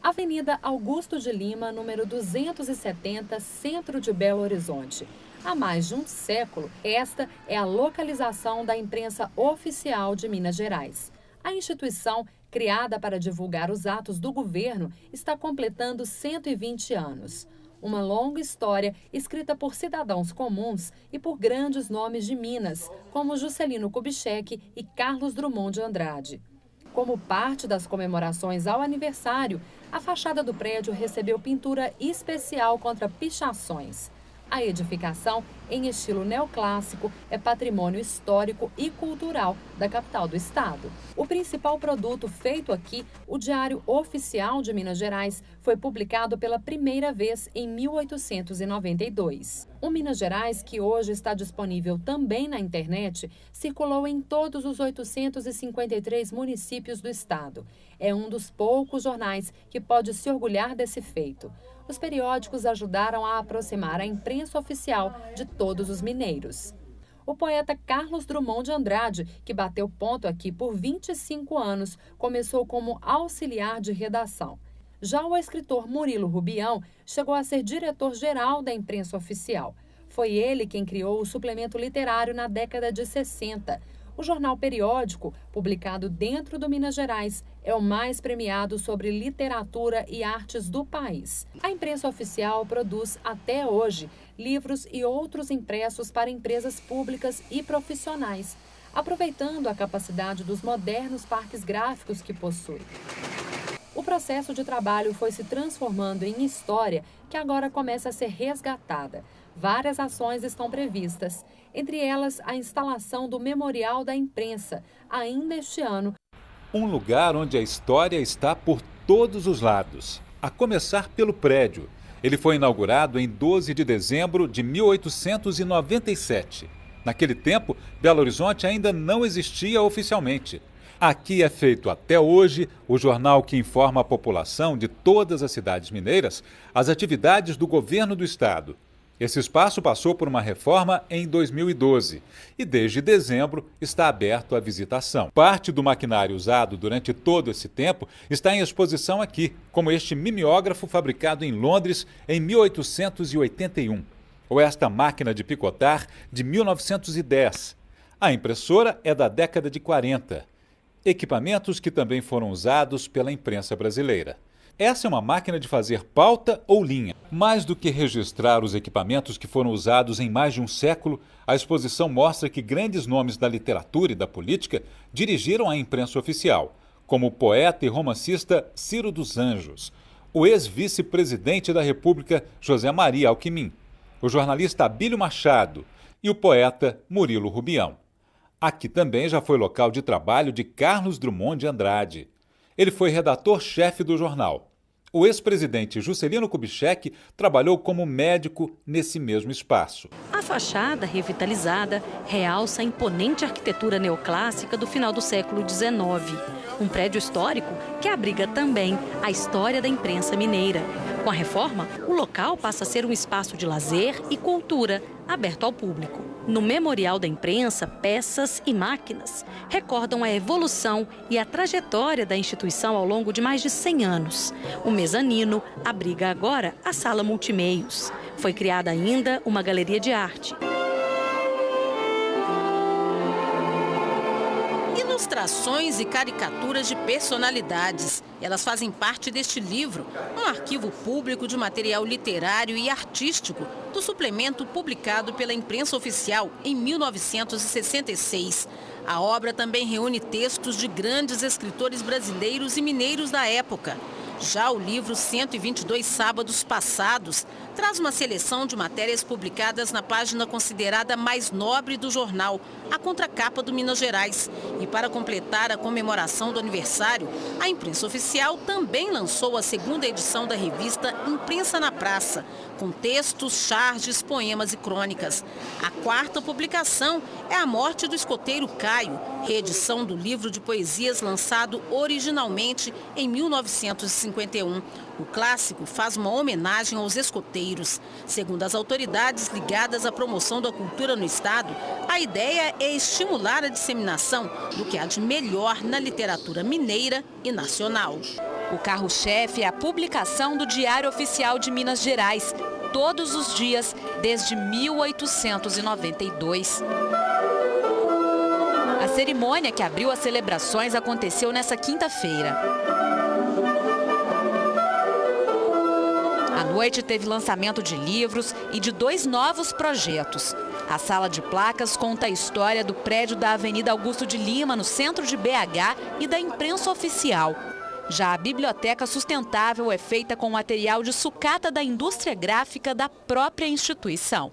Avenida Augusto de Lima, número 270, centro de Belo Horizonte. Há mais de um século, esta é a localização da imprensa oficial de Minas Gerais. A instituição, criada para divulgar os atos do governo, está completando 120 anos. Uma longa história escrita por cidadãos comuns e por grandes nomes de Minas, como Juscelino Kubitschek e Carlos Drummond de Andrade. Como parte das comemorações ao aniversário, a fachada do prédio recebeu pintura especial contra pichações. A edificação, em estilo neoclássico, é patrimônio histórico e cultural da capital do estado. O principal produto feito aqui, o Diário Oficial de Minas Gerais, foi publicado pela primeira vez em 1892. O Minas Gerais, que hoje está disponível também na internet, circulou em todos os 853 municípios do estado. É um dos poucos jornais que pode se orgulhar desse feito. Os periódicos ajudaram a aproximar a imprensa oficial de todos os mineiros. O poeta Carlos Drummond de Andrade, que bateu ponto aqui por 25 anos, começou como auxiliar de redação. Já o escritor Murilo Rubião chegou a ser diretor-geral da imprensa oficial. Foi ele quem criou o suplemento literário na década de 60. O jornal periódico, publicado dentro do Minas Gerais, é o mais premiado sobre literatura e artes do país. A imprensa oficial produz, até hoje, livros e outros impressos para empresas públicas e profissionais, aproveitando a capacidade dos modernos parques gráficos que possui. O processo de trabalho foi se transformando em história que agora começa a ser resgatada. Várias ações estão previstas, entre elas a instalação do Memorial da Imprensa, ainda este ano. Um lugar onde a história está por todos os lados, a começar pelo prédio. Ele foi inaugurado em 12 de dezembro de 1897. Naquele tempo, Belo Horizonte ainda não existia oficialmente. Aqui é feito até hoje o jornal que informa a população de todas as cidades mineiras as atividades do governo do estado. Esse espaço passou por uma reforma em 2012 e desde dezembro está aberto à visitação. Parte do maquinário usado durante todo esse tempo está em exposição aqui, como este mimeógrafo fabricado em Londres em 1881, ou esta máquina de picotar de 1910. A impressora é da década de 40. Equipamentos que também foram usados pela imprensa brasileira. Essa é uma máquina de fazer pauta ou linha. Mais do que registrar os equipamentos que foram usados em mais de um século, a exposição mostra que grandes nomes da literatura e da política dirigiram a imprensa oficial, como o poeta e romancista Ciro dos Anjos, o ex-vice-presidente da República José Maria Alckmin, o jornalista Abílio Machado e o poeta Murilo Rubião. Aqui também já foi local de trabalho de Carlos Drummond de Andrade. Ele foi redator-chefe do jornal. O ex-presidente Juscelino Kubitschek trabalhou como médico nesse mesmo espaço. A fachada revitalizada realça a imponente arquitetura neoclássica do final do século XIX. Um prédio histórico que abriga também a história da imprensa mineira. Com a reforma, o local passa a ser um espaço de lazer e cultura aberto ao público. No Memorial da Imprensa, peças e máquinas recordam a evolução e a trajetória da instituição ao longo de mais de 100 anos. O mezanino abriga agora a sala multimeios. Foi criada ainda uma galeria de arte. Ilustrações e caricaturas de personalidades. Elas fazem parte deste livro, um arquivo público de material literário e artístico do suplemento publicado pela imprensa oficial em 1966. A obra também reúne textos de grandes escritores brasileiros e mineiros da época. Já o livro 122 Sábados Passados traz uma seleção de matérias publicadas na página considerada mais nobre do jornal, a contracapa do Minas Gerais. E para completar a comemoração do aniversário, a imprensa oficial também lançou a segunda edição da revista Imprensa na Praça, com textos, charges, poemas e crônicas. A quarta publicação é A Morte do Escoteiro Caio, reedição do livro de poesias lançado originalmente em 1951. O clássico faz uma homenagem aos escoteiros. Segundo as autoridades ligadas à promoção da cultura no estado, a ideia é estimular a disseminação do que há de melhor na literatura mineira e nacional. O carro-chefe é a publicação do Diário Oficial de Minas Gerais, todos os dias desde 1892. A cerimônia que abriu as celebrações aconteceu nesta quinta-feira. À noite teve lançamento de livros e de 2 novos projetos. A sala de placas conta a história do prédio da Avenida Augusto de Lima, no centro de BH, e da imprensa oficial. Já a biblioteca sustentável é feita com material de sucata da indústria gráfica da própria instituição.